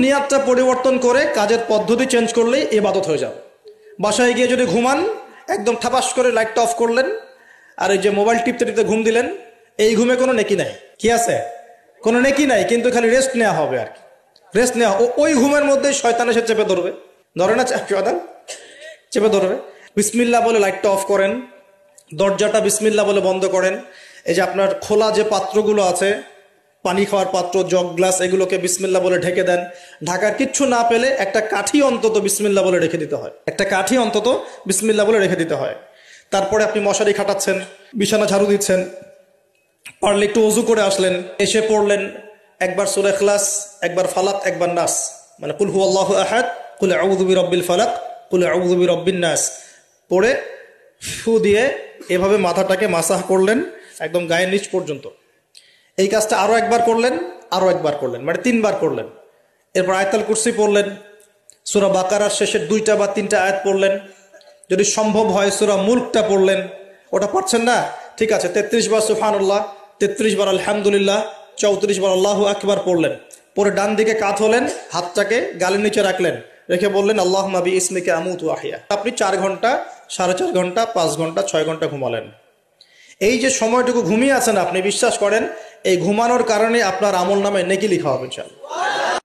নিয়াতটা পরিবর্তন করে কাজের পদ্ধতি চেঞ্জ করলেই ইবাদত হয়ে যাবে। বাসায় গিয়ে যদি ঘুমান, একদম ঠাপাস করে লাইটটা অফ করলেন আর এই যে মোবাইল টিপতে টিপতে ঘুম দিলেন, এই ঘুমে কোনো নেকি নাই। কি আছে? কোনো নেকি নাই, কিন্তু খালি রেস্ট নেওয়া হবে আর কি। রেস্ট নেওয়া, ওই ঘুমের মধ্যে শয়তান এসে চেপে ধরবে, ধরে না শয়তান চেপে ধরবে। বিসমিল্লাহ বলে লাইটটা অফ করেন, দরজাটা বিসমিল্লাহ বলে বন্ধ করেন। এই যে আপনার খোলা যে পাত্রগুলো আছে, পানি খাওয়ার পাত্র, জগ, গ্লাস, এগুলোকে বিসমিল্লাহ বলে ঢেকে দেন। ঢাকার কিচ্ছু না পেলে একটা কাঠি অন্তত বিসমিল্লাহ বলে রেখে দিতে হয়, একটা কাঠি অন্তত বিসমিল্লাহ বলে রেখে দিতে হয়। তারপরে আপনি মশারি খাটাচ্ছেন, বিছানা ঝাড়ু দিচ্ছেন, পারলে একটু ওযু করে আসলেন, এসে পড়লেন একবার সূরা ইখলাস, একবার ফালাক, একবার নাস, মানে কুল হুয়াল্লাহু আহাদ, কুল আউযু বিরাব্বিল ফালাক, কুল আউযু বিরাব্বিন নাস পড়ে ফু দিয়ে এভাবে মাথাটাকে মাসাহ করলেন একদম গায়ের নিচ পর্যন্ত। এই কাজটা আরো একবার করলেন, আরো একবার করলেন, মানে 3 বার করলেন। এরপর আয়াতুল কুরসি পড়লেন, সূরা বাকারার শেষের 2টা বা 3টা আয়াত পড়লেন, যদি সম্ভব হয় সূরা মুলকটা পড়লেন। ওটা পারছেন না, ঠিক আছে, 33 বার সুবহানাল্লাহ, 33 বার আলহামদুলিল্লাহ, 34 বার আল্লাহু আকবার পড়লেন। পরে ডান দিকে কাত হলেন, হাতটাকে গালের নিচে রাখলেন, রেখে বললেন আল্লাহুম্মা বিইসমিকা আমুতু ওয়া আহইয়া। আপনি 4 ঘন্টা, 4.5 ঘন্টা, 5 ঘন্টা, 6 ঘন্টা ঘুমালেন। এই যে সময়টুকু ঘুমিয়ে আছেন আপনি, বিশ্বাস করেন এই ঘুমানোর কারণে আপনার আমল নামে নেকি লিখা হবে ইনশাআল্লাহ।